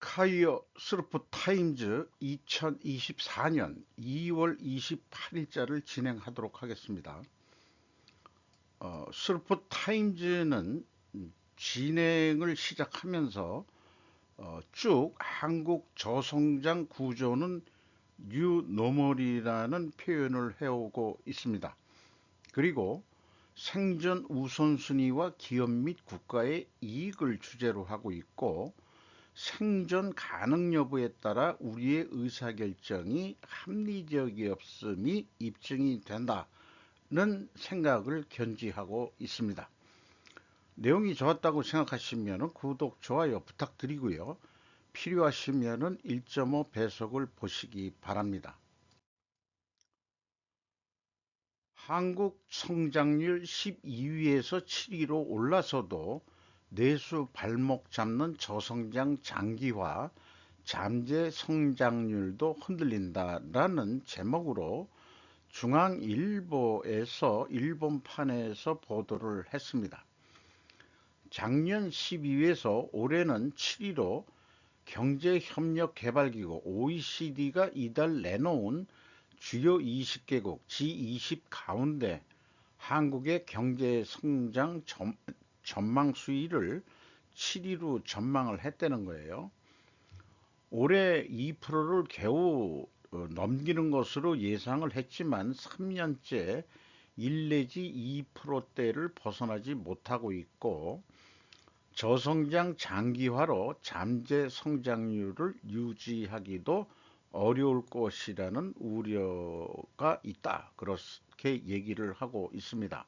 카이어 스루프 타임즈 2024년 2월 28일자를 진행하도록 하겠습니다. 스루프 타임즈는 진행을 시작하면서 쭉 한국 저성장 구조는 뉴노멀이라는 표현을 해오고 있습니다. 그리고 생존 우선순위와 기업 및 국가의 이익을 주제로 하고 있고, 생존 가능 여부에 따라 우리의 의사결정이 합리적이었음이 입증이 된다는 생각을 견지하고 있습니다. 내용이 좋았다고 생각하시면 구독, 좋아요 부탁드리고요. 필요하시면 1.5 배속을 보시기 바랍니다. 한국 성장률 12위에서 7위로 올라서도 내수 발목 잡는 저성장 장기화, 잠재 성장률도 흔들린다라는 제목으로 중앙일보에서 일본판에서 보도를 했습니다. 작년 12위에서 올해는 7위로 경제협력개발기구 OECD가 이달 내놓은 주요 20개국 G20 가운데 한국의 경제성장 전망 수위를 7위로 전망을 했다는 거예요. 올해 2%를 겨우 넘기는 것으로 예상을 했지만 3년째 1 내지 2%대를 벗어나지 못하고 있고, 저성장 장기화로 잠재 성장률을 유지하기도 어려울 것이라는 우려가 있다, 그렇게 얘기를 하고 있습니다.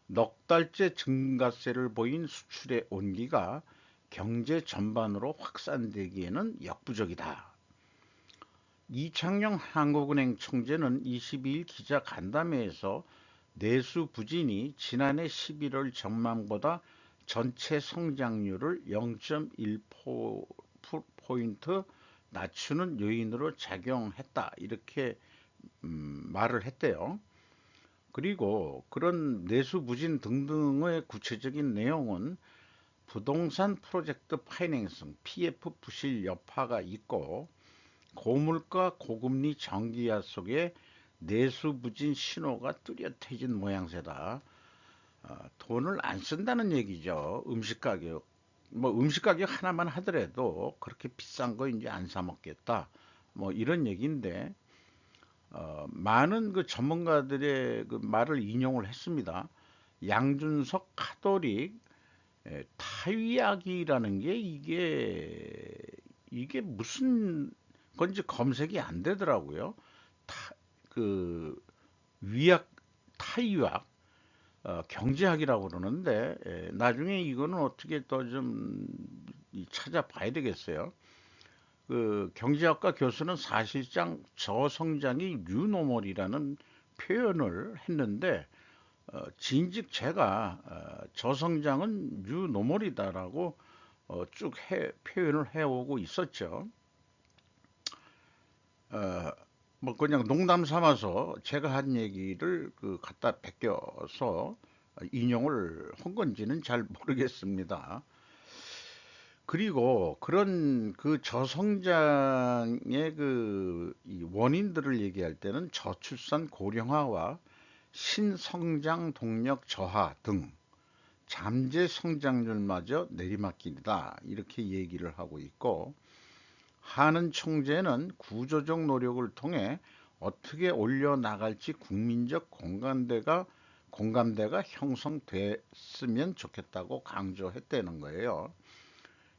넉 달째 증가세를 보인 수출의 온기가 경제 전반으로 확산되기에는 역부족이다. 이창용 한국은행 총재는 22일 기자 간담회에서 내수 부진이 지난해 11월 전망보다 전체 성장률을 0.1포인트 낮추는 요인으로 작용했다, 이렇게 말을 했대요. 그리고 그런 내수 부진 등등의 구체적인 내용은 부동산 프로젝트 파이낸싱 PF 부실 여파가 있고, 고물가 고금리 장기화 속에 내수 부진 신호가 뚜렷해진 모양새다. 돈을 안 쓴다는 얘기죠. 음식 가격, 음식 가격 하나만 하더라도 그렇게 비싼 거 이제 안 사 먹겠다, 이런 얘기인데, 많은 그 전문가들의 그 말을 인용을 했습니다. 양준석 카톨릭 타위약이라는 게 이게 무슨 건지 검색이 안 되더라고요. 그 위약, 타위약, 경제학이라고 그러는데, 나중에 이거는 어떻게 더 좀 찾아봐야 되겠어요. 그 경제학과 교수는 사실상 저성장이 뉴노멀이라는 표현을 했는데, 진즉 제가 저성장은 뉴노멀이다라고 쭉 표현을 해오고 있었죠. 어, 그냥 농담 삼아서 제가 한 얘기를 갖다 베껴서 인용을 한 건지는 잘 모르겠습니다. 그리고 그런 그 저성장의 이 원인들을 얘기할 때는 저출산 고령화와 신성장 동력 저하 등 잠재 성장률마저 내리막길이다, 이렇게 얘기를 하고 있고, 하는 총재는 구조적 노력을 통해 어떻게 올려나갈지 국민적 공감대가 형성됐으면 좋겠다고 강조했다는 거예요.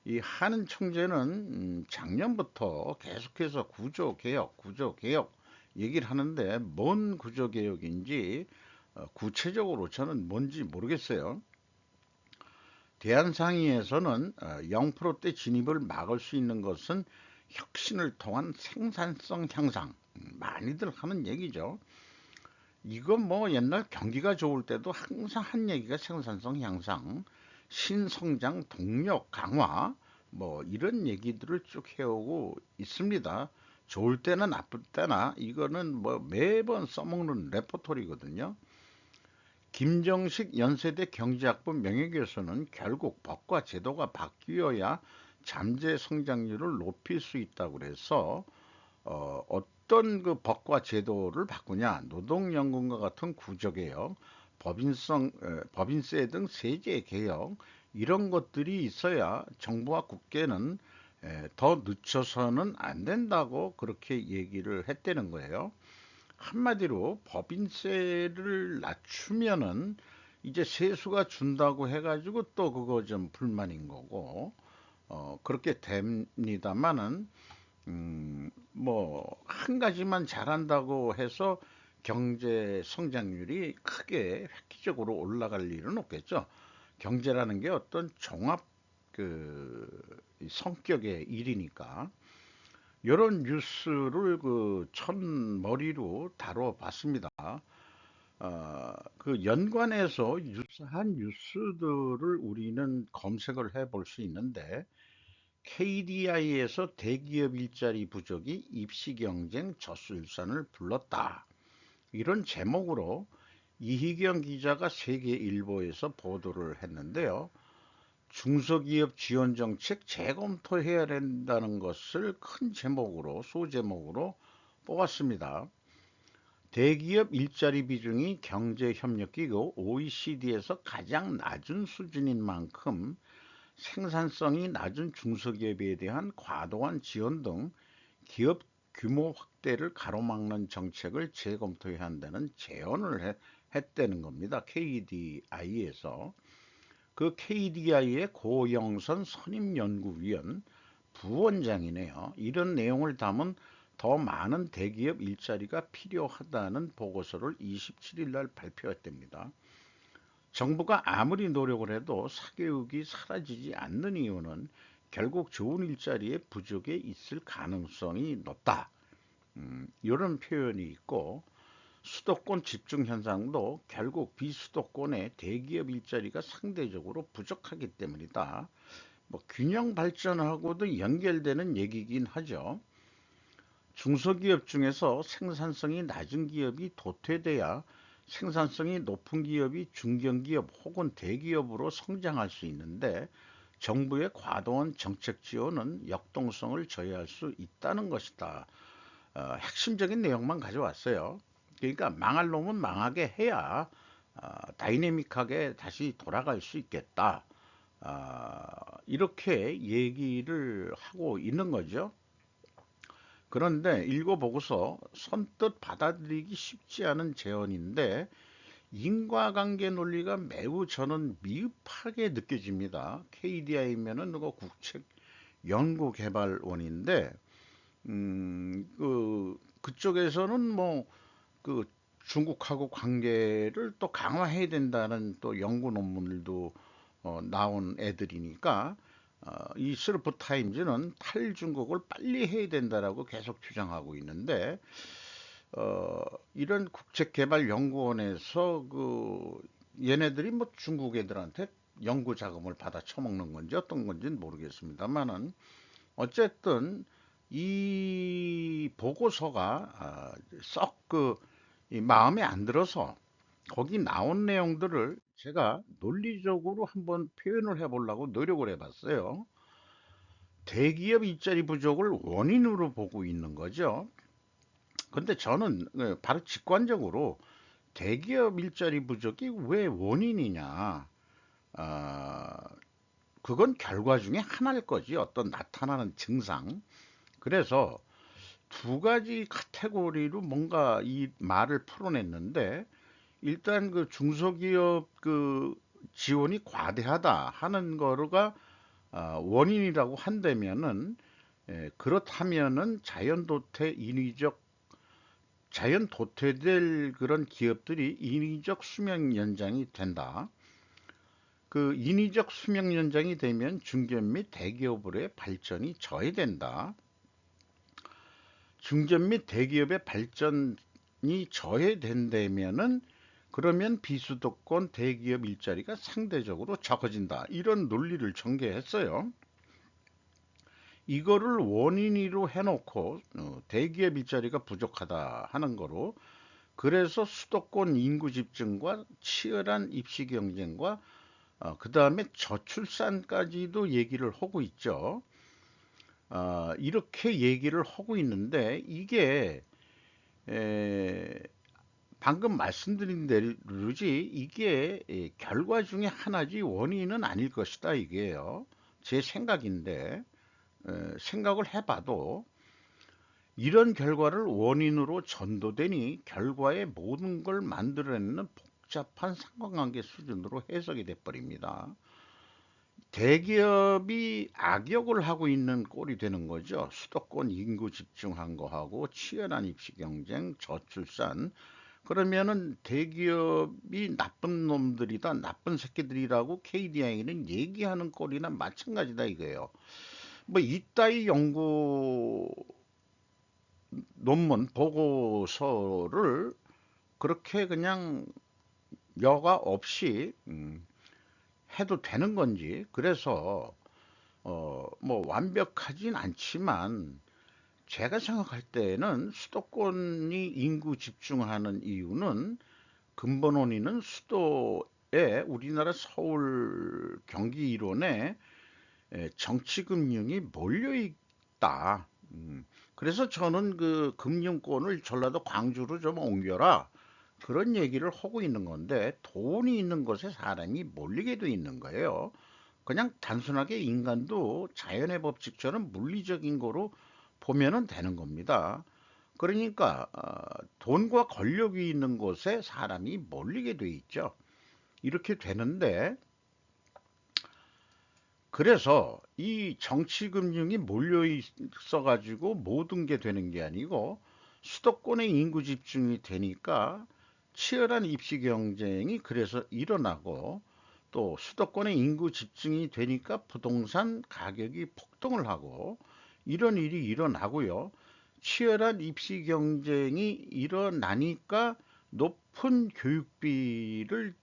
이 하는 총재는 작년부터 계속해서 구조 개혁 얘기를 하는데, 뭔 구조 개혁인지 구체적으로 저는 뭔지 모르겠어요. 대한상의에서는 0%대 진입을 막을 수 있는 것은 혁신을 통한 생산성 향상, 많이들 하는 얘기죠. 이건 옛날 경기가 좋을 때도 항상 한 얘기가 생산성 향상, 신성장 동력 강화, 이런 얘기들을 쭉 해오고 있습니다. 좋을 때나 나쁠 때나 이거는 매번 써먹는 레퍼토리거든요. 김정식 연세대 경제학부 명예교수는 결국 법과 제도가 바뀌어야 잠재 성장률을 높일 수 있다고 그래서 어떤 그 법과 제도를 바꾸냐, 노동연금과 같은 구조개혁, 법인세 등 세제 개혁 이런 것들이 있어야 정부와 국회는 더 늦춰서는 안 된다고 그렇게 얘기를 했다는 거예요. 한마디로 법인세를 낮추면은 이제 세수가 준다고 해가지고 또 그거 좀 불만인 거고, 그렇게 됩니다만은, 뭐, 한 가지만 잘한다고 해서 경제 성장률이 크게 획기적으로 올라갈 일은 없겠죠. 경제라는 게 어떤 종합 그 성격의 일이니까. 이런 뉴스를 그 첫머리로 다뤄봤습니다. 그 연관해서 유사한 뉴스들을 우리는 검색을 해볼 수 있는데, KDI에서 대기업 일자리 부족이 입시 경쟁 저출산을 불렀다. 이런 제목으로 이희경 기자가 세계일보에서 보도를 했는데요. 중소기업 지원 정책 재검토해야 된다는 것을 큰 제목으로, 소제목으로 뽑았습니다. 대기업 일자리 비중이 경제협력기구 OECD에서 가장 낮은 수준인 만큼 생산성이 낮은 중소기업에 대한 과도한 지원 등 기업 규모 확대를 가로막는 정책을 재검토해야 한다는 제언을 했다는 겁니다. KDI에서. 그 KDI의 고영선 선임연구위원 부원장이네요. 이런 내용을 담은 더 많은 대기업 일자리가 필요하다는 보고서를 27일 날 발표했답니다. 정부가 아무리 노력을 해도 사교육이 사라지지 않는 이유는 결국 좋은 일자리의 부족에 있을 가능성이 높다. 이런 표현이 있고, 수도권 집중 현상도 결국 비수도권의 대기업 일자리가 상대적으로 부족하기 때문이다. 뭐 균형 발전하고도 연결되는 얘기긴 하죠. 중소기업 중에서 생산성이 낮은 기업이 도태돼야 생산성이 높은 기업이 중견기업 혹은 대기업으로 성장할 수 있는데, 정부의 과도한 정책 지원은 역동성을 저해할 수 있다는 것이다. 핵심적인 내용만 가져왔어요. 그러니까 망할 놈은 망하게 해야 다이내믹하게 다시 돌아갈 수 있겠다. 이렇게 얘기를 하고 있는 거죠. 그런데 읽어보고서 선뜻 받아들이기 쉽지 않은 제언인데, 인과관계 논리가 매우 저는 미흡하게 느껴집니다. KDI면은 그거 국책연구개발원인데, 그쪽에서는 뭐 그 중국하고 관계를 또 강화해야 된다는 또 연구 논문들도 나온 애들이니까, 이 슬프 타임즈는 탈중국을 빨리 해야 된다라고 계속 주장하고 있는데, 이런 국책개발연구원에서 그 얘네들이 뭐 중국 애들한테 연구 자금을 받아 처먹는 건지 어떤 건지는 모르겠습니다만은, 어쨌든 이 보고서가 썩그 마음에 안 들어서 거기 나온 내용들을 제가 논리적으로 한번 표현을 해보려고 노력을 해봤어요. 대기업 일자리 부족을 원인으로 보고 있는 거죠. 근데 저는 바로 직관적으로 대기업 일자리 부족이 왜 원인이냐? 아, 그건 결과 중에 하나일 거지. 어떤 나타나는 증상. 그래서 두 가지 카테고리로 뭔가 이 말을 풀어냈는데, 일단 그 중소기업 그 지원이 과대하다 하는 거가 원인이라고 한다면은, 그렇다면은 자연 도태될 그런 기업들이 인위적 수명 연장이 된다. 그 인위적 수명 연장이 되면 중견 및 대기업으로의 발전이 저해된다. 중견 및 대기업의 발전이 저해된다면은, 그러면 비수도권 대기업 일자리가 상대적으로 적어진다. 이런 논리를 전개했어요. 이거를 원인으로 해놓고 대기업 일자리가 부족하다 하는 거로, 그래서 수도권 인구 집중과 치열한 입시 경쟁과 그 다음에 저출산까지도 얘기를 하고 있죠. 이렇게 얘기를 하고 있는데 이게 에, 방금 말씀드린 대로지 이게 결과 중에 하나지 원인은 아닐 것이다 이게요. 제 생각인데 생각을 해봐도 이런 결과를 원인으로 전도되니 결과의 모든 걸 만들어내는 복잡한 상관관계 수준으로 해석이 돼버립니다. 대기업이 악역을 하고 있는 꼴이 되는 거죠. 수도권 인구 집중한 거하고 치열한 입시 경쟁, 저출산. 그러면은 대기업이 나쁜 놈들이다, 나쁜 새끼들이라고 KDI는 얘기하는 꼴이나 마찬가지다 이거예요. 뭐 이따위 연구 논문 보고서를 그렇게 그냥 여과 없이 해도 되는 건지. 그래서 뭐 완벽하진 않지만 제가 생각할 때는 수도권이 인구 집중하는 이유는 근본 원인은 수도에 우리나라 서울 경기 일원에 정치금융이 몰려 있다. 그래서 저는 그 금융권을 전라도 광주로 좀 옮겨라. 그런 얘기를 하고 있는 건데 돈이 있는 곳에 사람이 몰리게 돼 있는 거예요. 그냥 단순하게 인간도 자연의 법칙처럼 물리적인 거로 보면은 되는 겁니다. 그러니까 돈과 권력이 있는 곳에 사람이 몰리게 돼 있죠. 이렇게 되는데 그래서 이 정치금융이 몰려 있어 가지고 모든 게 되는 게 아니고 수도권의 인구 집중이 되니까 치열한 입시 경쟁이 그래서 일어나고 또 수도권의 인구 집중이 되니까 부동산 가격이 폭등을 하고 이런 일이 일어나고요. 치열한 입시 경쟁이 일어나니까 높은 교육비를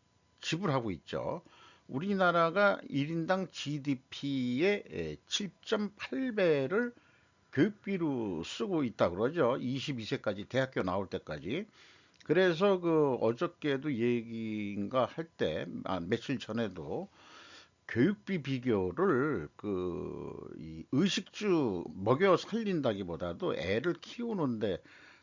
지불하고 있죠. 우리나라가 1인당 GDP의 7.8배를 교육비로 쓰고 있다 그러죠. 22세까지 대학교 나올 때까지. 그래서 그 어저께도 얘기인가 할 때, 며칠 전에도 교육비 비교를 이 의식주 먹여 살린다기보다도 애를 키우는데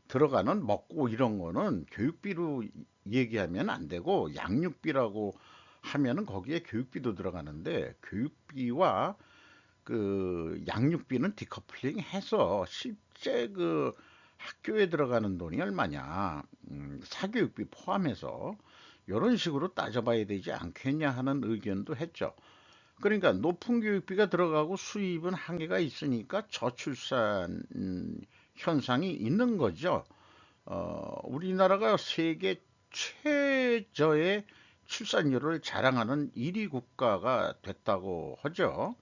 들어가는 먹고 이런 거는 교육비로 얘기하면 안 되고 양육비라고 하면은 거기에 교육비도 들어가는데 교육비와 그 양육비는 디커플링 해서 실제 그 학교에 들어가는 돈이 얼마냐, 사교육비 포함해서 이런 식으로 따져봐야 되지 않겠냐 하는 의견도 했죠. 그러니까 높은 교육비가 들어가고 수입은 한계가 있으니까 저출산 현상이 있는 거죠. 우리나라가 세계 최저의 출산율을 자랑하는 1위 국가가 됐다고 하죠.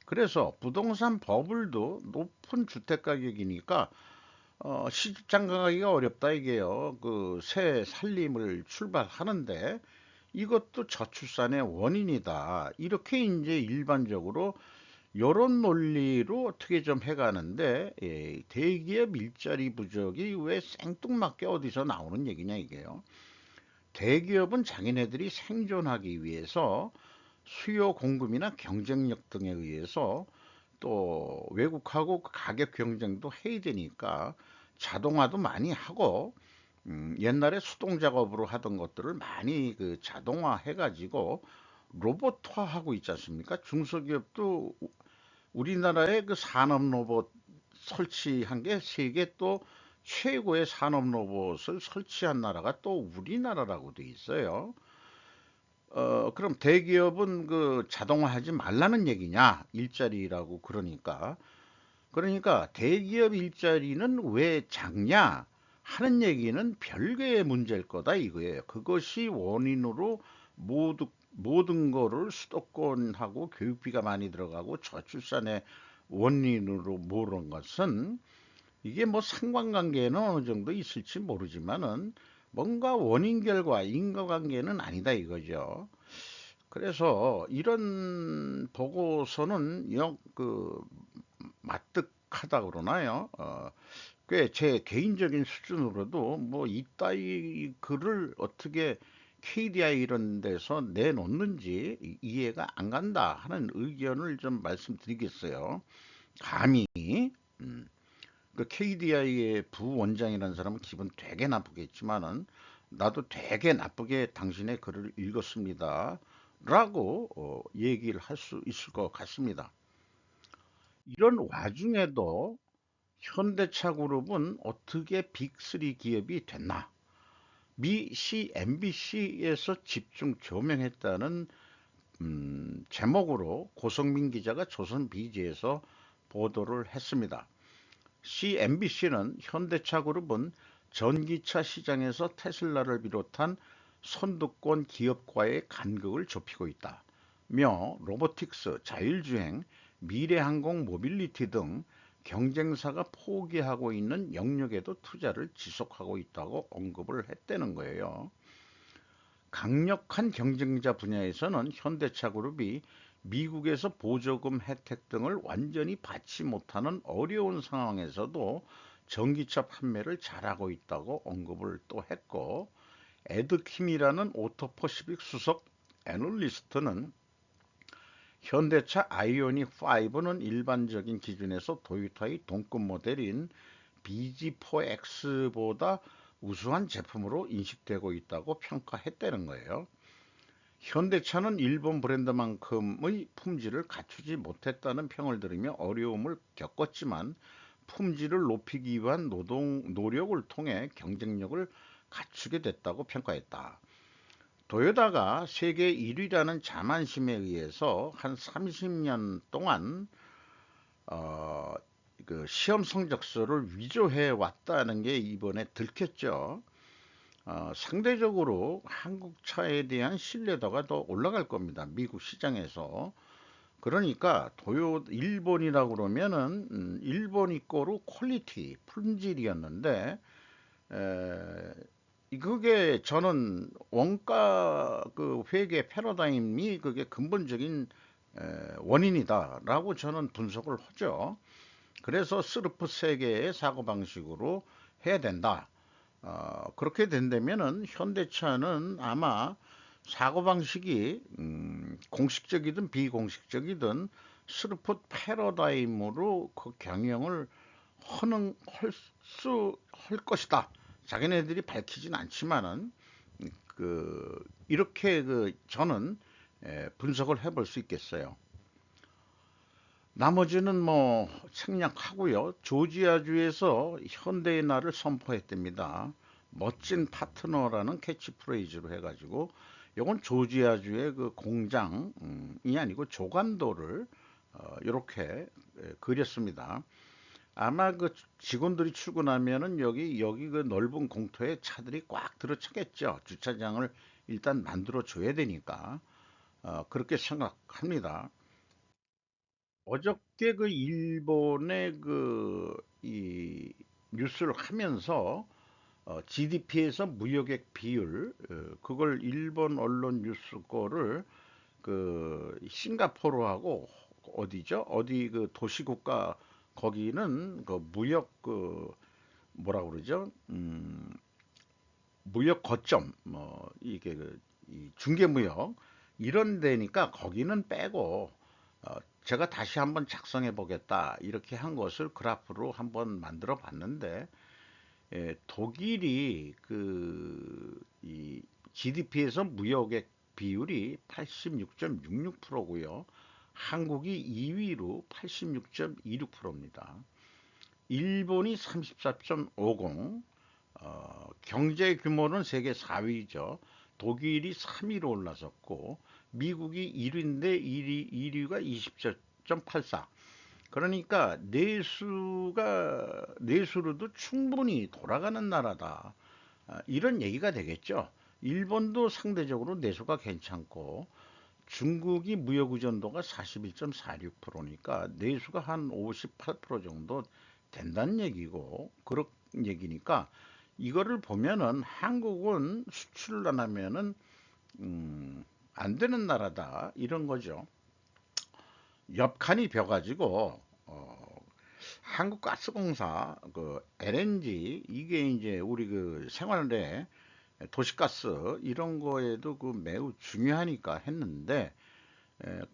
그래서 부동산 버블도 높은 주택 가격이니까 시집 장가가기가 어렵다 이게요. 그 새 살림을 출발하는데 이것도 저출산의 원인이다. 이렇게 이제 일반적으로 요런 논리로 어떻게 좀 해가는데 대기업 일자리 부족이 왜 생뚱맞게 어디서 나오는 얘기냐 이게요. 대기업은 자기네들이 생존하기 위해서 수요 공급이나 경쟁력 등에 의해서 또 외국하고 가격 경쟁도 해야 되니까 자동화도 많이 하고 옛날에 수동 작업으로 하던 것들을 많이 그 자동화 해가지고 로봇화하고 있지 않습니까? 중소기업도 우리나라의 그 산업 로봇 설치한 게 세계 또 최고의 산업 로봇을 설치한 나라가 또 우리나라라고 돼 있어요. 그럼 대기업은 그 자동화하지 말라는 얘기냐? 일자리라고 그러니까 대기업 일자리는 왜 작냐? 하는 얘기는 별개의 문제일 거다 이거예요. 그것이 원인으로 모든 거를 수도권하고 교육비가 많이 들어가고 저출산의 원인으로 모르는 것은 이게 뭐 상관관계는 어느 정도 있을지 모르지만은 뭔가 원인 결과 인과관계는 아니다 이거죠. 그래서 이런 보고서는 마뜩하다 그러나요? 꽤 제 개인적인 수준으로도 뭐 이따위 글을 어떻게 KDI 이런 데서 내놓는지 이해가 안 간다 하는 의견을 좀 말씀드리겠어요. 감히 그 KDI의 부원장이라는 사람은 기분 되게 나쁘겠지만은 나도 되게 나쁘게 당신의 글을 읽었습니다. 라고 얘기를 할 수 있을 것 같습니다. 이런 와중에도 현대차 그룹은 어떻게 빅3 기업이 됐나? 미 CNBC에서 집중 조명했다는 제목으로 고성민 기자가 조선 비지에서 보도를 했습니다. CNBC는 현대차 그룹은 전기차 시장에서 테슬라를 비롯한 선두권 기업과의 간극을 좁히고 있다며 로보틱스, 자율주행, 미래항공 모빌리티 등 경쟁사가 포기하고 있는 영역에도 투자를 지속하고 있다고 언급을 했다는 거예요. 강력한 경쟁자 분야에서는 현대차그룹이 미국에서 보조금 혜택 등을 완전히 받지 못하는 어려운 상황에서도 전기차 판매를 잘하고 있다고 언급을 또 했고, 에드킴이라는 오토퍼시픽 수석 애널리스트는 현대차 아이오닉 5는 일반적인 기준에서 토요타의 동급 모델인 BG4X보다 우수한 제품으로 인식되고 있다고 평가했다는 거예요. 현대차는 일본 브랜드만큼의 품질을 갖추지 못했다는 평을 들으며 어려움을 겪었지만 품질을 높이기 위한 노력을 통해 경쟁력을 갖추게 됐다고 평가했다. 도요다가 세계 1위라는 자만심에 의해서 한 30년 동안 어, 그 시험 성적서를 위조해 왔다는 게 이번에 들켰죠. 상대적으로 한국 차에 대한 신뢰도가 더 올라갈 겁니다. 미국 시장에서. 그러니까 일본이라고 그러면은 일본이 거로 퀄리티, 품질이었는데 그게 저는 원가 그 회계 패러다임이 그게 근본적인 원인이다라고 저는 분석을 하죠. 그래서 스르프 세계의 사고방식으로 해야 된다. 그렇게 된다면은 현대차는 아마 사고방식이 공식적이든 비공식적이든 스르프 패러다임으로 그 경영을 할 것이다. 자기네들이 밝히진 않지만은 이렇게 저는 분석을 해볼 수 있겠어요. 나머지는 뭐 생략하고요. 조지아주에서 현대의 날을 선포했답니다. 멋진 파트너라는 캐치프레이즈로 해가지고 이건 조지아주의 그 공장이 아니고 조간도를 이렇게 그렸습니다. 아마 그 직원들이 출근하면은 여기 그 넓은 공터에 차들이 꽉 들어차겠죠. 주차장을 일단 만들어 줘야 되니까 그렇게 생각합니다. 어저께 그 일본의 이 뉴스를 하면서 GDP에서 무역액 비율 그걸 일본 언론 뉴스 거를 그 싱가포르하고 어디죠? 어디 그 도시국가 거기는 그 무역 뭐라 그러죠? 무역 거점 뭐 이게 이 중개무역 이런 데니까 거기는 빼고 어, 제가 다시 한번 작성해 보겠다 이렇게 한 것을 그래프로 한번 만들어 봤는데 독일이 이 GDP에서 무역액 비율이 86.66%고요. 한국이 2위로 86.26%입니다. 일본이 34.50, 경제 규모는 세계 4위죠. 독일이 3위로 올라섰고, 미국이 1위인데 1위가 20.84. 그러니까 내수로도 충분히 돌아가는 나라다. 이런 얘기가 되겠죠. 일본도 상대적으로 내수가 괜찮고, 중국이 무역 의존도가 41.46%니까 내수가 한 58% 정도 된다는 얘기고 그런 얘기니까 이거를 보면은 한국은 수출을 안 하면은 안 되는 나라다 이런 거죠. 옆칸이 벼가지고 한국가스공사 그 LNG 이게 이제 우리 그 생활에 도시가스 이런 거에도 그 매우 중요하니까 했는데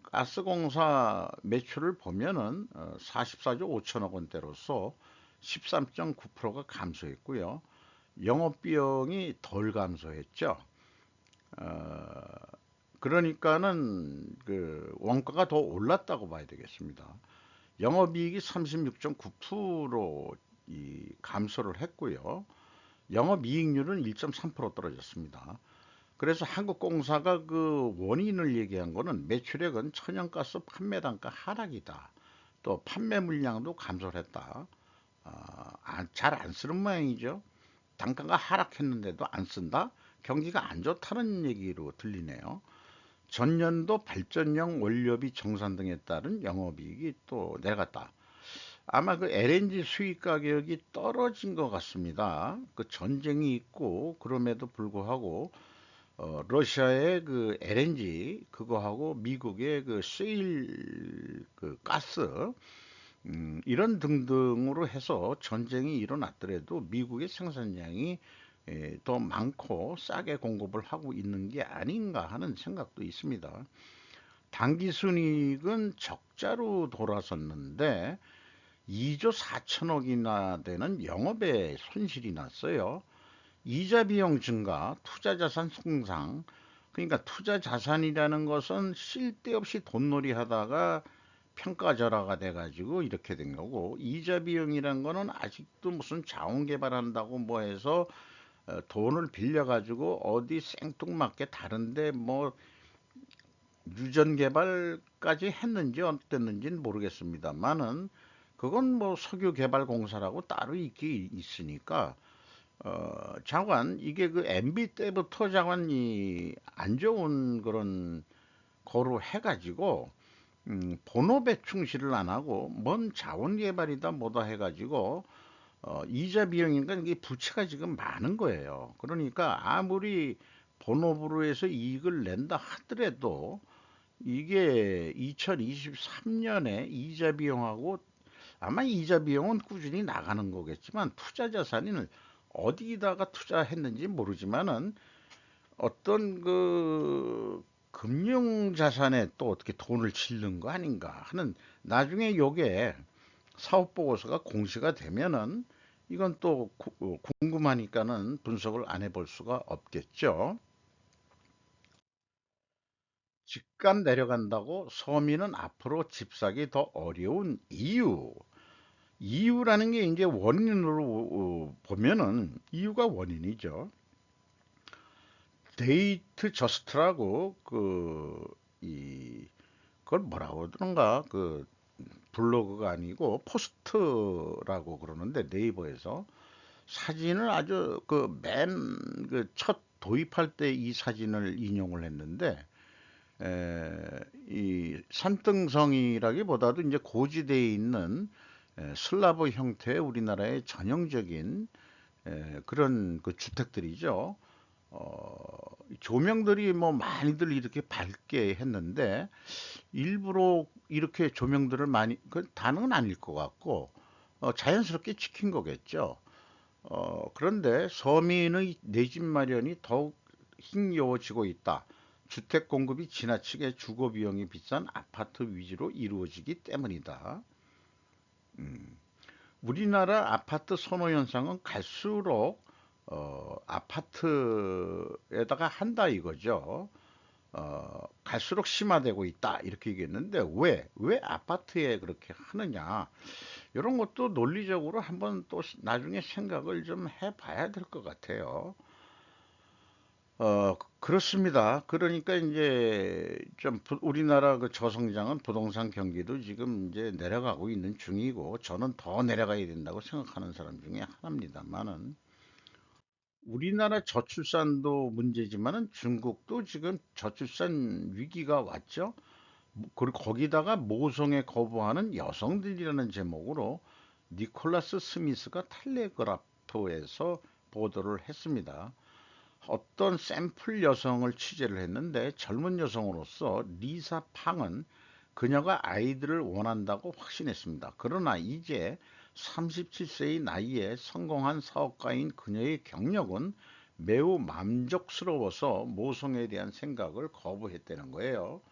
가스공사 매출을 보면은 44조 5천억 원대로서 13.9%가 감소했고요. 영업비용이 덜 감소했죠. 어, 그러니까는 그 원가가 더 올랐다고 봐야 되겠습니다. 영업이익이 36.9% 이 감소를 했고요. 영업이익률은 1.3% 떨어졌습니다. 그래서 한국공사가 그 원인을 얘기한 거는 매출액은 천연가스 판매 단가 하락이다. 또 판매 물량도 감소를 했다. 잘 안 쓰는 모양이죠. 단가가 하락했는데도 안 쓴다? 경기가 안 좋다는 얘기로 들리네요. 전년도 발전용 원료비 정산 등에 따른 영업이익이 또 내려갔다. 아마 그 LNG 수입 가격이 떨어진 것 같습니다. 그 전쟁이 있고 그럼에도 불구하고 러시아의 그 LNG 그거하고 미국의 그 세일 그 가스 이런 등등으로 해서 전쟁이 일어났더라도 미국의 생산량이 더 많고 싸게 공급을 하고 있는 게 아닌가 하는 생각도 있습니다. 당기순이익은 적자로 돌아섰는데 2조 4천억이나 되는 영업의 손실이 났어요. 이자 비용 증가, 투자 자산 손상. 그러니까 투자 자산이라는 것은 쓸데없이 돈놀이 하다가 평가절하가 돼가지고 이렇게 된 거고, 이자 비용이란 거는 아직도 무슨 자원 개발한다고 뭐 해서 돈을 빌려가지고 어디 생뚱맞게 다른데 뭐 유전 개발까지 했는지 어땠는지는 모르겠습니다만은 그건 뭐 석유 개발 공사라고 따로 있기 있으니까 장관 이게 그 MB 때부터 장관이 안 좋은 그런 거로 해가지고 본업에 충실을 안 하고 뭔 자원 개발이다 뭐다 해가지고 이자 비용인가 이게 부채가 지금 많은 거예요. 그러니까 아무리 본업으로 해서 이익을 낸다 하더라도 이게 2023년에 이자 비용하고 아마 이자 비용은 꾸준히 나가는 거겠지만 투자 자산을 어디다가 투자했는지 모르지만은 어떤 그 금융 자산에 또 어떻게 돈을 실는 거 아닌가 하는 나중에 요게 사업 보고서가 공시가 되면은 이건 또 궁금하니까는 분석을 안 해볼 수가 없겠죠. 집값 내려간다고 서민은 앞으로 집 사기 더 어려운 이유. 이유라는 게 이제 원인으로 보면은 이유가 원인이죠. 데이트 저스트라고 그걸 뭐라고 그러던가 그 블로그가 아니고 포스트라고 그러는데 네이버에서 사진을 아주 그 맨 그 첫 도입할 때 이 사진을 인용을 했는데 이 산등성이라기보다도 이제 고지대에 있는 슬라브 형태의 우리나라의 전형적인 그런 그 주택들이죠. 조명들이 뭐 많이들 이렇게 밝게 했는데 일부러 이렇게 조명들을 많이 그 다는 아닐 것 같고 자연스럽게 찍힌 거겠죠. 그런데 서민의 내 집 마련이 더욱 힘겨워지고 있다. 주택 공급이 지나치게 주거 비용이 비싼 아파트 위주로 이루어지기 때문이다. 우리나라 아파트 선호 현상은 갈수록 아파트에다가 한다 이거죠. 갈수록 심화되고 있다 이렇게 얘기했는데 왜 아파트에 그렇게 하느냐 이런 것도 논리적으로 한번 또 나중에 생각을 좀 해봐야 될 것 같아요. 그렇습니다. 그러니까 이제 좀 우리나라 그 저성장은 부동산 경기도 지금 이제 내려가고 있는 중이고 저는 더 내려가야 된다고 생각하는 사람 중에 하나입니다만은 우리나라 저출산도 문제지만은 중국도 지금 저출산 위기가 왔죠. 그리고 거기다가 모성애 거부하는 여성들이라는 제목으로 니콜라스 스미스가 텔레그라프에서 보도를 했습니다. 어떤 샘플 여성을 취재를 했는데 젊은 여성으로서 리사 팡은 그녀가 아이들을 원한다고 확신했습니다. 그러나 이제 37세의 나이에 성공한 사업가인 그녀의 경력은 매우 만족스러워서 모성에 대한 생각을 거부했다는 거예요.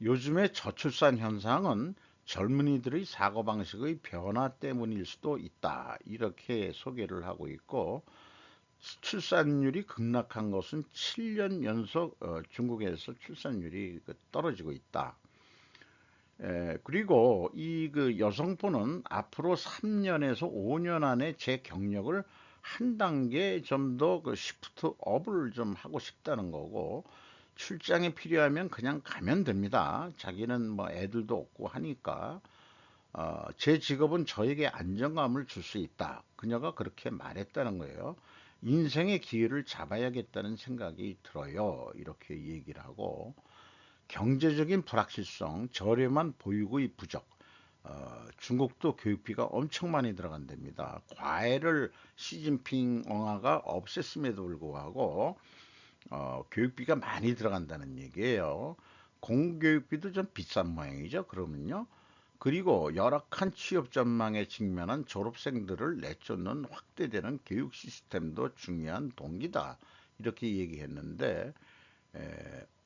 요즘의 저출산 현상은 젊은이들의 사고방식의 변화 때문일 수도 있다. 이렇게 소개를 하고 있고, 출산율이 급락한 것은 7년 연속 중국에서 출산율이 떨어지고 있다. 그리고 이 그 여성분은 앞으로 3년에서 5년 안에 제 경력을 한 단계 좀 더 그 시프트 업을 좀 하고 싶다는 거고, 출장이 필요하면 그냥 가면 됩니다. 자기는 뭐 애들도 없고 하니까 제 직업은 저에게 안정감을 줄 수 있다. 그녀가 그렇게 말했다는 거예요. 인생의 기회를 잡아야겠다는 생각이 들어요. 이렇게 얘기를 하고, 경제적인 불확실성, 저렴한 보육의 부족, 중국도 교육비가 엄청 많이 들어간답니다. 과외를 시진핑 엄마가 없앴음에도 불구하고 교육비가 많이 들어간다는 얘기예요. 공교육비도 좀 비싼 모양이죠. 그러면요. 그리고 열악한 취업 전망에 직면한 졸업생들을 내쫓는 확대되는 교육 시스템도 중요한 동기다. 이렇게 얘기했는데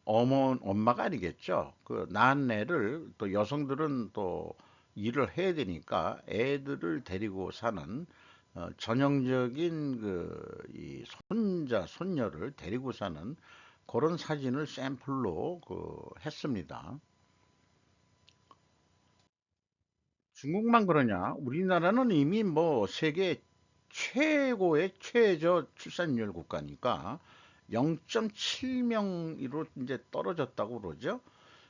엄마가 아니겠죠. 그 낳은 애를 또 여성들은 또 일을 해야 되니까 애들을 데리고 사는 전형적인 그 이 손자 손녀를 데리고 사는 그런 사진을 샘플로 그 했습니다. 중국만 그러냐? 우리나라는 이미 뭐 세계 최고의 최저 출산율 국가니까 0.7명으로 이제 떨어졌다고 그러죠.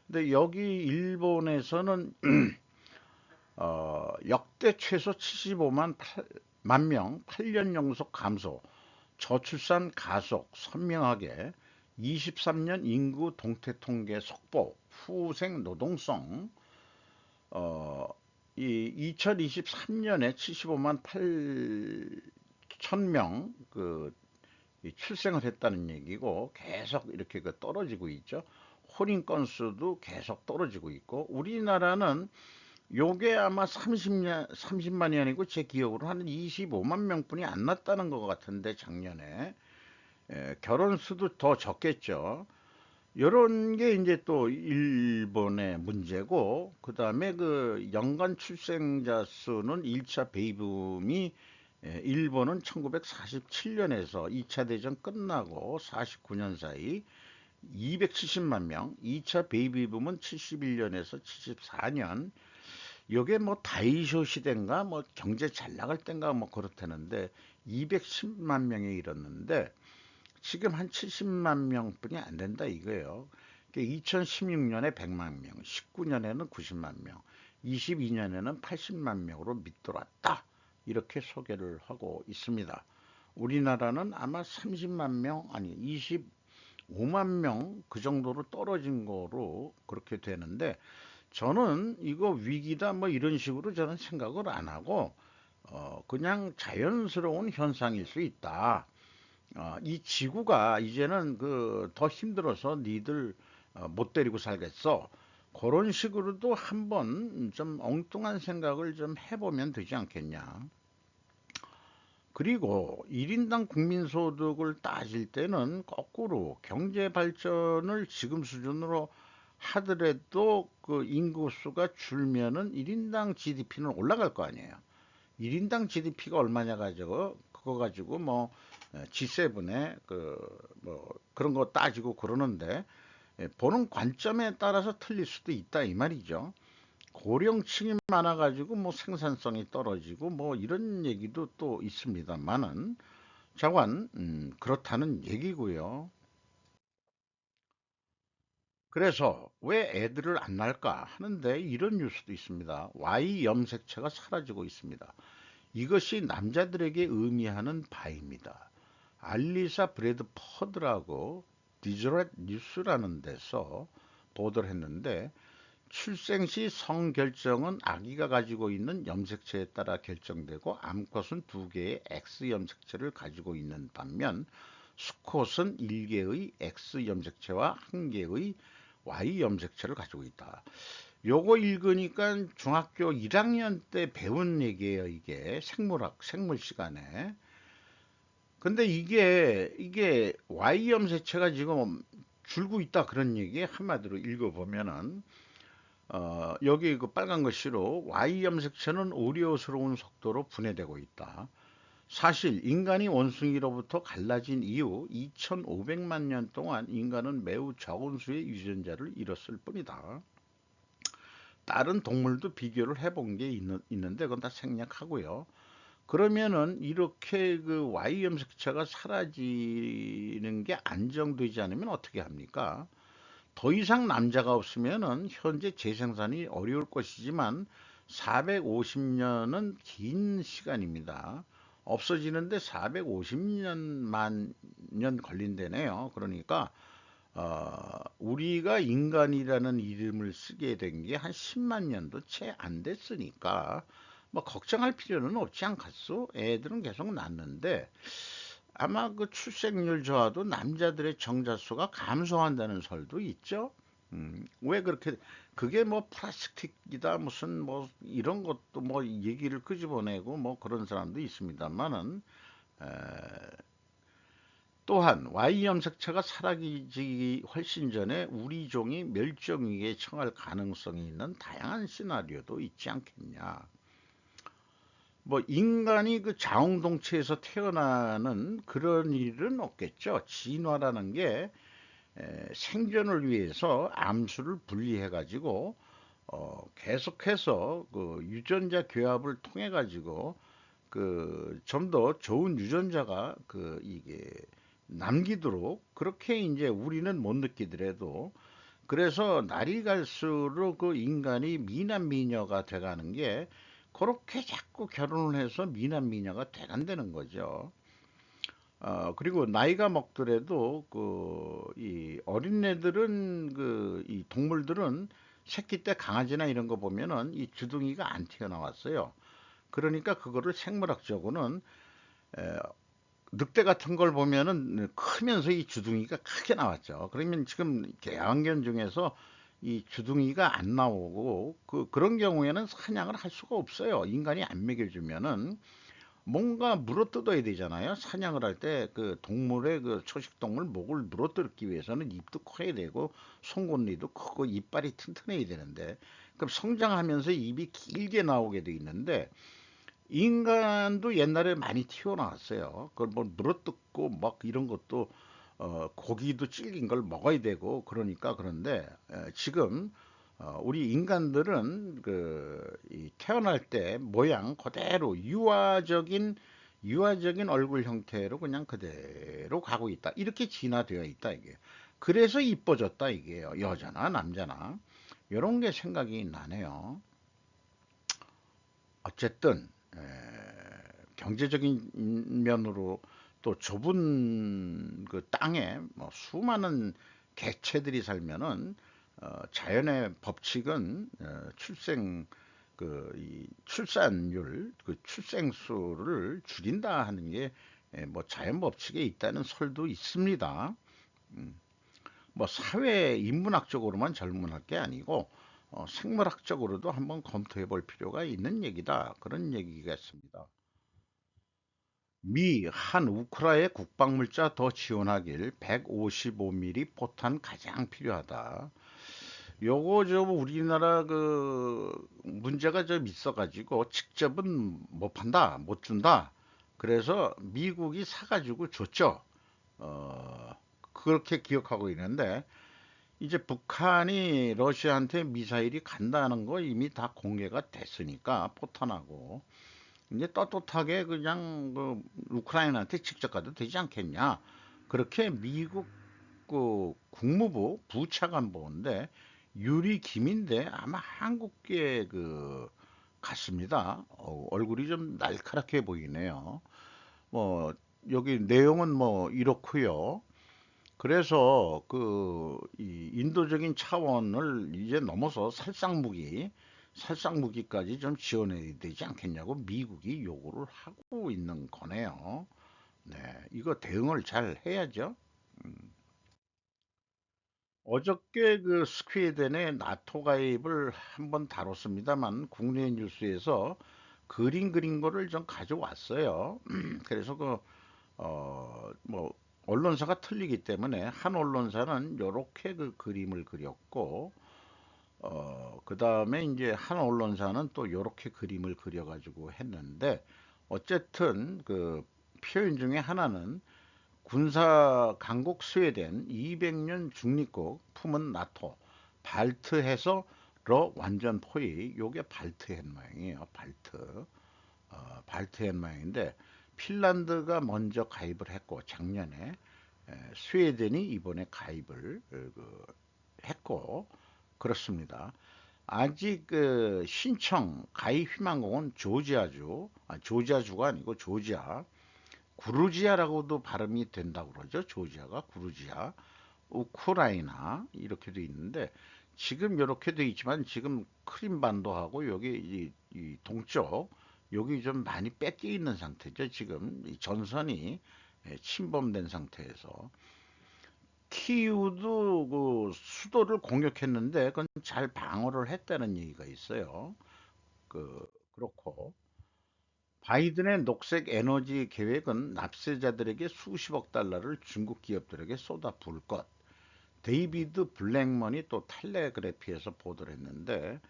근데 여기 일본에서는 역대 최소 75만 만 명, 8년 연속 감소, 저출산 가속 선명하게 23년 인구 동태 통계 속보, 후생 노동성, 어, 이 2023년에 75만 8천 명그 출생을 했다는 얘기고 계속 이렇게 그 떨어지고 있죠. 혼인 건수도 계속 떨어지고 있고 우리나라는 요게 아마 30만이 아니고 제 기억으로 한 25만 명뿐이 안 났다는 것 같은데 작년에 결혼 수도 더 적겠죠. 요런 게 이제 또 일본의 문제고 그다음에 그 연간 출생자 수는 1차 베이비붐이 일본은 1947년에서 2차 대전 끝나고 49년 사이 270만 명, 2차 베이비붐은 71년에서 74년, 요게 뭐 다이쇼 시대인가 뭐 경제 잘 나갈 땐가 뭐 그렇다는데 210만 명에 이르렀는데 지금 한 70만 명뿐이 안 된다 이거예요. 2016년에 100만 명, 19년에는 90만 명, 22년에는 80만 명으로 밑돌았다. 이렇게 소개를 하고 있습니다. 우리나라는 아마 30만 명, 아니 25만 명 그 정도로 떨어진 거로 그렇게 되는데 저는 이거 위기다 뭐 이런 식으로 저는 생각을 안 하고 그냥 자연스러운 현상일 수 있다. 이 지구가 이제는 그 더 힘들어서 니들 못 데리고 살겠어. 그런 식으로도 한번 좀 엉뚱한 생각을 좀 해보면 되지 않겠냐. 그리고 1인당 국민소득을 따질 때는 거꾸로 경제 발전을 지금 수준으로 하더라도 그 인구수가 줄면은 1인당 GDP는 올라갈 거 아니에요. 1인당 GDP가 얼마냐 가지고 그거 가지고 뭐 G7에 그 뭐 그런 거 따지고 그러는데 보는 관점에 따라서 틀릴 수도 있다 이 말이죠. 고령층이 많아가지고 뭐 생산성이 떨어지고 뭐 이런 얘기도 또 있습니다만은 자관 그렇다는 얘기고요. 그래서 왜 애들을 안 낳을까 하는데 이런 뉴스도 있습니다. Y 염색체가 사라지고 있습니다. 이것이 남자들에게 의미하는 바입니다. 알리사 브래드 퍼드라고 디저렛 뉴스라는 데서 보도를 했는데 출생 시 성결정은 아기가 가지고 있는 염색체에 따라 결정되고 암컷은 두 개의 X 염색체를 가지고 있는 반면 수컷은 1개의 X 염색체와 1개의 Y 염색체를 가지고 있다. 요거 읽으니까 중학교 1학년 때 배운 얘기예요, 이게. 생물학, 생물 시간에. 근데 이게 Y 염색체가 지금 줄고 있다 그런 얘기 한마디로 읽어보면은 여기 그 빨간 글씨로 Y 염색체는 우려스러운 속도로 분해되고 있다. 사실 인간이 원숭이로부터 갈라진 이후 2500만 년 동안 인간은 매우 적은 수의 유전자를 잃었을 뿐이다. 다른 동물도 비교를 해본 게 있는데 그건 다 생략하고요. 그러면은 이렇게 그 Y 염색체가 사라지는 게 안정되지 않으면 어떻게 합니까? 더 이상 남자가 없으면은 현재 재생산이 어려울 것이지만 450년은 긴 시간입니다. 없어지는데 450만 년 걸린다네요. 그러니까 우리가 인간이라는 이름을 쓰게 된 게 한 10만 년도 채 안 됐으니까 뭐 걱정할 필요는 없지 않겠소? 애들은 계속 낳는데 아마 그 출생률 저하도 남자들의 정자수가 감소한다는 설도 있죠. 왜 그렇게 그게 뭐 플라스틱이다 무슨 뭐 이런 것도 뭐 얘기를 끄집어내고 뭐 그런 사람도 있습니다만은 또한 Y 염색체가 사라지기 훨씬 전에 우리 종이 멸종 위기에 처할 가능성이 있는 다양한 시나리오도 있지 않겠냐. 뭐 인간이 그 자웅동체에서 태어나는 그런 일은 없겠죠. 진화라는 게 생존을 위해서 암수를 분리해 가지고 계속해서 그 유전자 교합을 통해 가지고 그 좀 더 좋은 유전자가 그 이게 남기도록 그렇게 이제 우리는 못 느끼더라도 그래서 날이 갈수록 그 인간이 미남 미녀가 돼가는 게 그렇게 자꾸 결혼을 해서 미남 미녀가 돼간다는 거죠. 그리고 나이가 먹더라도 그 이 어린애들은 그 이 동물들은 새끼 때 강아지나 이런 거 보면은 이 주둥이가 안 튀어나왔어요. 그러니까 그거를 생물학적으로는 에, 늑대 같은 걸 보면은 크면서 이 주둥이가 크게 나왔죠. 그러면 지금 애완견 중에서 이 주둥이가 안 나오고 그런 경우에는 사냥을 할 수가 없어요. 인간이 안 먹여주면은 뭔가 물어뜯어야 되잖아요. 사냥을 할 때 그 동물의 그 초식동물 목을 물어뜯기 위해서는 입도 커야 되고 송곳니도 크고 이빨이 튼튼해야 되는데 그럼 성장하면서 입이 길게 나오게 돼 있는데 인간도 옛날에 많이 튀어나왔어요. 그걸 뭐 물어뜯고 막 이런 것도 고기도 질긴 걸 먹어야 되고 그러니까 그런데 지금 우리 인간들은 이 태어날 때 모양 그대로 유아적인 얼굴 형태로 그냥 그대로 가고 있다. 이렇게 진화되어 있다 이게. 그래서 이뻐졌다 이게요. 여자나 남자나 이런 게 생각이 나네요. 어쨌든 경제적인 면으로 또 좁은 그 땅에 뭐 수많은 개체들이 살면은 자연의 법칙은 이 출산율 그 출생수를 줄인다 하는 게 뭐 자연 법칙에 있다는 설도 있습니다. 음, 뭐 사회 인문학적으로만 젊은할 게 아니고 생물학적으로도 한번 검토해 볼 필요가 있는 얘기다. 그런 얘기겠습니다. 미, 한 우크라의 국방물자 더 지원하길 155mm 포탄 가장 필요하다. 요거 좀 우리나라 그 문제가 좀 있어가지고 직접은 못 판다, 못 준다. 그래서 미국이 사가지고 줬죠. 어, 그렇게 기억하고 있는데 이제 북한이 러시아한테 미사일이 간다는 거 이미 다 공개가 됐으니까 포탄하고 이제 떳떳하게 그냥 그 우크라이나한테 직접 가도 되지 않겠냐. 그렇게 미국 그 국무부 부차관보인데 유리 김인데 아마 한국계 그 같습니다. 얼굴이 좀 날카롭게 보이네요. 뭐 여기 내용은 뭐 이렇고요. 그래서 이 인도적인 차원을 이제 넘어서 살상무기까지 좀 지원해야 되지 않겠냐고 미국이 요구를 하고 있는 거네요. 네, 이거 대응을 잘 해야죠. 음. 어저께 그 스웨덴의 나토 가입을 한번 다뤘습니다만 국내 뉴스에서 그린 거를 좀 가져왔어요. 그래서 뭐 언론사가 틀리기 때문에 한 언론사는 요렇게 그 그림을 그렸고 그 다음에 이제 한 언론사는 또 요렇게 그림을 그려가지고 했는데 어쨌든 그 표현 중에 하나는 군사 강국 스웨덴 200년 중립국 품은 나토 발트해서 러 완전 포위 요게 발트해 모양이에요. 발트해 모양인데 핀란드가 먼저 가입을 했고 작년에 스웨덴이 이번에 가입을 했고 그렇습니다. 아직 그 신청 가입 희망공은 조지아주, 조지아주가 아니고 조지아, 구루지아라고도 발음이 된다고 그러죠. 조지아가 구루지아, 우크라이나 이렇게 돼 있는데 지금 이렇게 돼 있지만 지금 크림반도하고 여기 이 동쪽 여기 좀 많이 뺏겨 있는 상태죠. 지금 이 전선이 침범된 상태에서 키우도 그 수도를 공격했는데 그건 잘 방어를 했다는 얘기가 있어요. 그렇고 바이든의 녹색 에너지 계획은 납세자들에게 수십억 달러를 중국 기업들에게 쏟아부을 것. 데이비드 블랙먼이 또 텔레그래피에서 보도를 했는데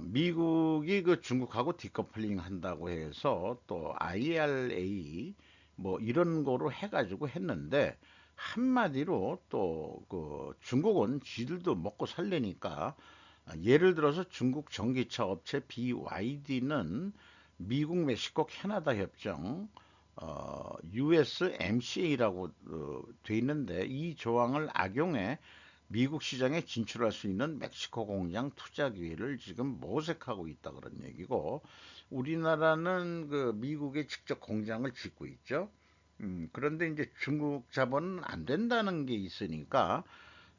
미국이 그 중국하고 디커플링 한다고 해서 또 IRA 뭐 이런 거로 해가지고 했는데 한마디로 또 그 중국은 쥐들도 먹고 살려니까 예를 들어서 중국 전기차 업체 BYD는 미국, 멕시코, 캐나다 협정 USMCA라고 돼 있는데 이 조항을 악용해 미국 시장에 진출할 수 있는 멕시코 공장 투자 기회를 지금 모색하고 있다 그런 얘기고 우리나라는 그 미국에 직접 공장을 짓고 있죠. 그런데 이제 중국 자본은 안 된다는 게 있으니까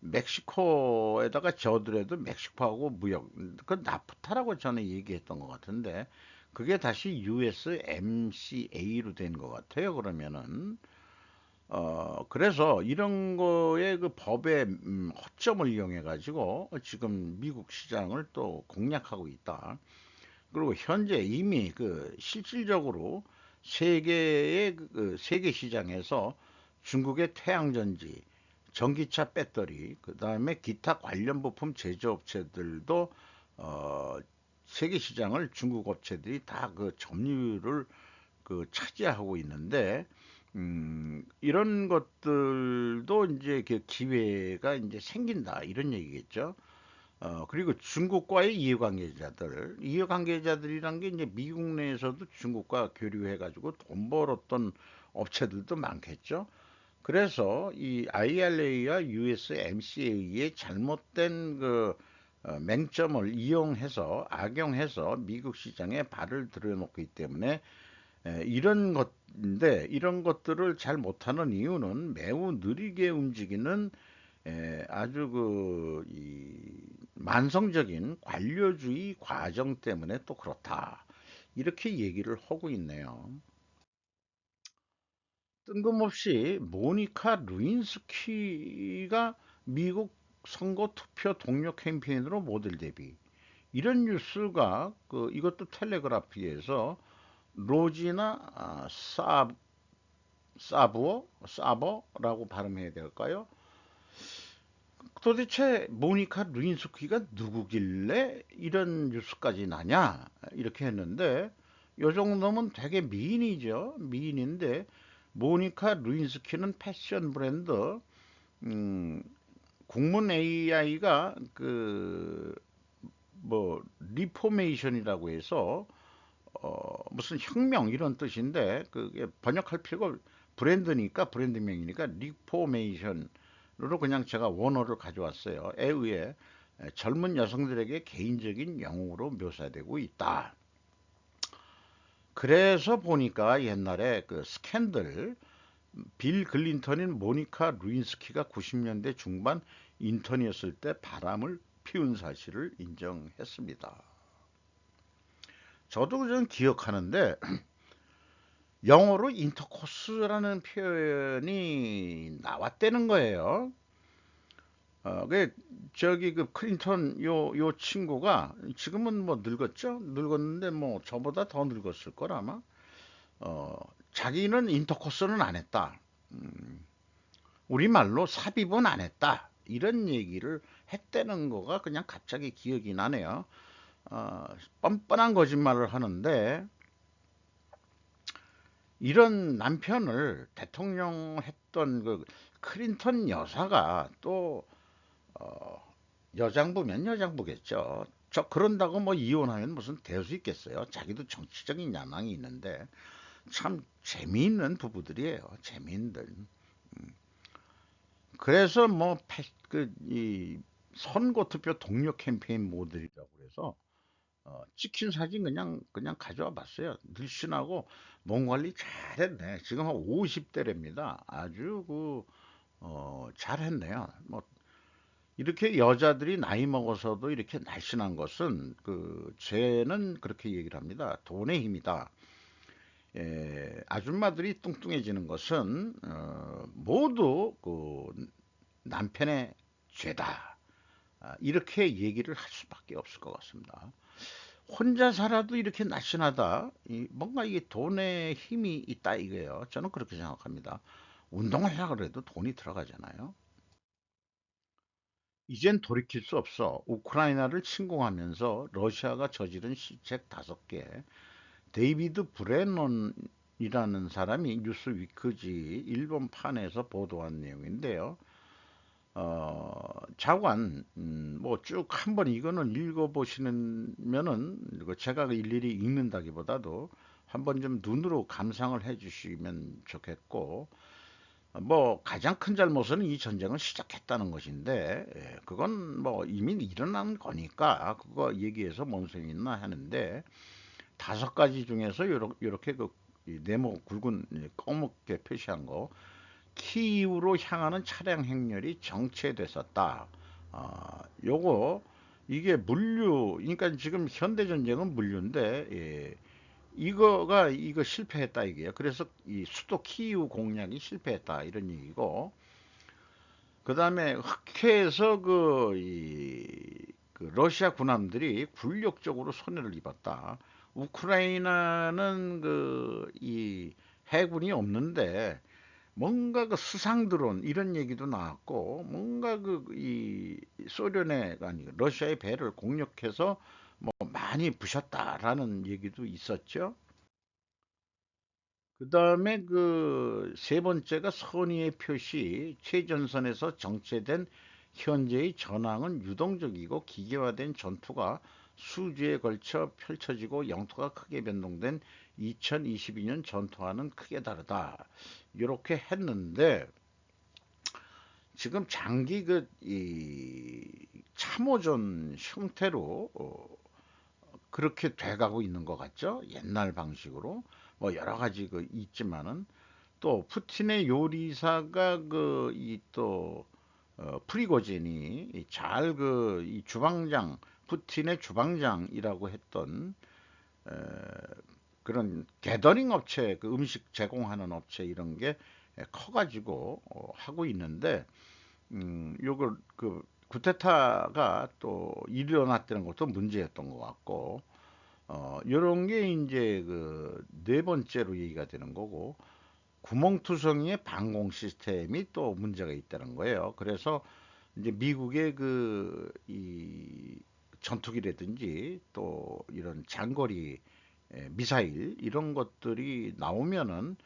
멕시코에다가 저더라도 멕시코하고 무역, 그 나프타라고 전에 얘기했던 것 같은데 그게 다시 USMCA로 된 것 같아요. 그러면은 그래서 이런 거에 그 법의 허점을 이용해 가지고 지금 미국 시장을 또 공략하고 있다. 그리고 현재 이미 그 실질적으로 세계의 그 세계 시장에서 중국의 태양전지, 전기차 배터리, 그 다음에 기타 관련 부품 제조업체들도 어, 세계 시장을 중국 업체들이 다 그 점유율을 그 차지하고 있는데 이런 것들도 이제 그 기회가 이제 생긴다 이런 얘기겠죠. 그리고 중국과의 이해관계자들이란 게 이제 미국 내에서도 중국과 교류해가지고 돈 벌었던 업체들도 많겠죠. 그래서 이 IRA와 USMCA의 잘못된 그 맹점을 이용해서 악용해서 미국 시장에 발을 들여놓기 때문에 이런 것인데 이런 것들을 잘 못하는 이유는 매우 느리게 움직이는 아주 이 만성적인 관료주의 과정 때문에 또 그렇다. 이렇게 얘기를 하고 있네요. 뜬금없이 모니카 루인스키가 미국 선거 투표 동료 캠페인으로 모델 데뷔. 이런 뉴스가 이것도 텔레그라피에서 로지나 사버라고 발음해야 될까요? 도대체 모니카 루인스키가 누구길래 이런 뉴스까지 나냐? 이렇게 했는데 요 정도면 되게 미인이죠. 미인인데 모니카 루인스키는 패션 브랜드 음, 국문 AI가 뭐 리포메이션이라고 해서 무슨 혁명 이런 뜻인데 그게 번역할 필요가 브랜드니까 브랜드명이니까 리포메이션으로 그냥 제가 원어를 가져왔어요. 에 의해 젊은 여성들에게 개인적인 영웅으로 묘사되고 있다. 그래서 보니까 옛날에 그 스캔들 빌 클린턴인 모니카 루인스키가 90년대 중반 인턴이었을 때 바람을 피운 사실을 인정했습니다. 저도 좀 기억하는데 영어로 인터코스라는 표현이 나왔다는 거예요. 그 저기 그 클린턴 요 친구가 지금은 뭐 늙었죠? 늙었는데 뭐 저보다 더 늙었을 걸 아마. 자기는 인터코스는 안 했다. 우리말로 삽입은 안 했다. 이런 얘기를 했다는 거가 그냥 갑자기 기억이 나네요. 어, 뻔뻔한 거짓말을 하는데 이런 남편을 대통령 했던 그 클린턴 여사가 또 여장부면 여장부겠죠. 저 그런다고 뭐 이혼하면 무슨 될 수 있겠어요. 자기도 정치적인 야망이 있는데 참 재미있는 부부들이에요. 재미있는. 그래서 뭐 이 선거 투표 동료 캠페인 모델이라고 그래서 찍힌 사진 그냥 가져와 봤어요. 늘씬하고 몸 관리 잘했네. 지금 한 50대랍니다. 아주 잘했네요. 뭐 이렇게 여자들이 나이 먹어서도 이렇게 날씬한 것은 쟤는 그렇게 얘기를 합니다. 돈의 힘이다. 아줌마들이 뚱뚱해지는 것은 모두 남편의 죄다. 이렇게 얘기를 할 수밖에 없을 것 같습니다. 혼자 살아도 이렇게 날씬하다. 뭔가 이게 돈의 힘이 있다 이거예요. 저는 그렇게 생각합니다. 운동을 하려고 해도 돈이 들어가잖아요. 이젠 돌이킬 수 없어. 우크라이나를 침공하면서 러시아가 저지른 실책 5개. 데이비드 브레넌이라는 사람이 뉴스위크지 일본판에서 보도한 내용인데요. 자관, 뭐 쭉 한번 이거는 읽어보시면은, 제가 일일이 읽는다기보다도 한번 좀 눈으로 감상을 해주시면 좋겠고, 뭐 가장 큰 잘못은 이 전쟁을 시작했다는 것인데, 그건 뭐 이미 일어난 거니까 그거 얘기해서 뭔 소용이 있나 하는데, 5가지 중에서 요렇게 네모 굵은 검게 표시한 거, 키이우로 향하는 차량 행렬이 정체됐었다. 요거 이게 물류, 그러니까 지금 현대 전쟁은 물류인데 이거 실패했다 이게요. 그래서 이 수도 키이우 공략이 실패했다 이런 얘기고, 그 다음에 흑해에서 그 러시아 군함들이 굴욕적으로 손해를 입었다. 우크라이나는 이 해군이 없는데 뭔가 수상 드론 이런 얘기도 나왔고, 뭔가 이 소련의 아니 러시아의 배를 공격해서 뭐 많이 부셨다라는 얘기도 있었죠. 그 다음에 세 번째가 선의의 표시, 최전선에서 정체된 현재의 전황은 유동적이고 기계화된 전투가 수주에 걸쳐 펼쳐지고 영토가 크게 변동된 2022년 전투와는 크게 다르다. 이렇게 했는데 지금 장기 이 참호전 형태로 그렇게 돼가고 있는 것 같죠? 옛날 방식으로 뭐 여러 가지 있지만은 또 푸틴의 요리사가 이 또 프리고진이 잘 이 주방장, 푸틴의 주방장이라고 했던 에, 그런 게더링 업체, 음식 제공하는 업체 이런 게 커가지고 하고 있는데, 요걸 쿠데타가 또 일어났다는 것도 문제였던 것 같고, 요런 게 이제 네 번째로 얘기가 되는 거고, 구멍투성이의 방공 시스템이 또 문제가 있다는 거예요. 그래서 이제 미국의 이 전투기라든지 또 이런 장거리 미사일 이런 것들이 나오면은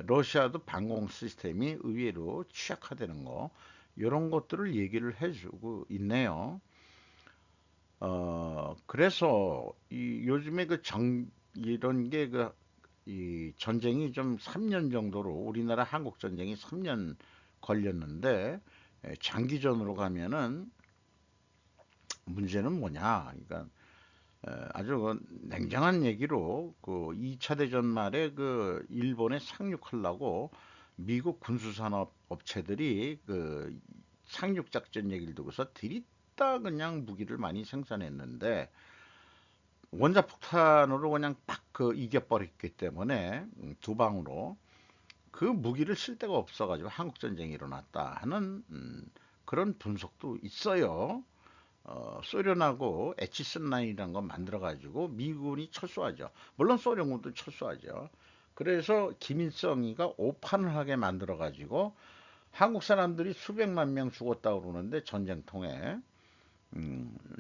러시아도 방공 시스템이 의외로 취약화되는 거, 이런 것들을 얘기를 해주고 있네요. 그래서 요즘에 이런 게 이 전쟁이 좀 3년 정도로, 우리나라 한국 전쟁이 3년 걸렸는데 장기전으로 가면은 문제는 뭐냐? 그러니까 아주 냉정한 얘기로 2차 대전 말에 일본에 상륙하려고 미국 군수산업 업체들이 상륙 작전 얘기를 두고서 들이다 그냥 무기를 많이 생산했는데 원자폭탄으로 그냥 딱 이겨버렸기 때문에 두 방으로 그 무기를 쓸 데가 없어가지고 한국 전쟁이 일어났다 하는 그런 분석도 있어요. 소련하고 에치슨 라인이라는 거 만들어가지고 미군이 철수하죠. 물론 소련군도 철수하죠. 그래서 김일성이가 오판을 하게 만들어 가지고 한국 사람들이 수백만 명 죽었다고 그러는데 전쟁통에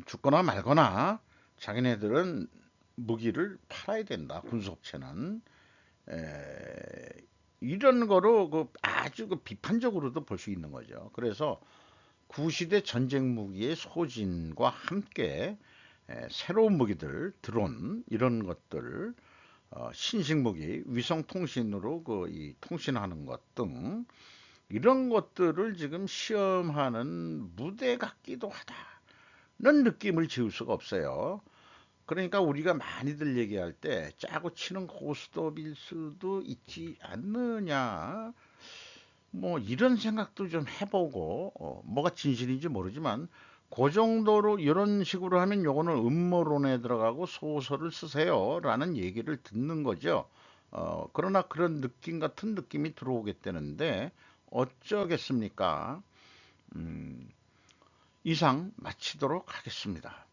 죽거나 말거나 자기네들은 무기를 팔아야 된다. 군속체는 이런 거로 아주 비판적으로도 볼 수 있는 거죠. 그래서 구시대 전쟁 무기의 소진과 함께 새로운 무기들, 드론 이런 것들, 신식 무기, 위성 통신으로 이 통신하는 것 등 이런 것들을 지금 시험하는 무대 같기도 하다는 느낌을 지울 수가 없어요. 그러니까 우리가 많이들 얘기할 때 짜고 치는 고스톱일 수도 있지 않느냐. 뭐 이런 생각도 좀 해보고 뭐가 진실인지 모르지만 그 정도로 이런 식으로 하면 요거는 음모론에 들어가고 소설을 쓰세요라는 얘기를 듣는 거죠. 그러나 그런 느낌 같은 느낌이 들어오겠다는데 어쩌겠습니까? 이상 마치도록 하겠습니다.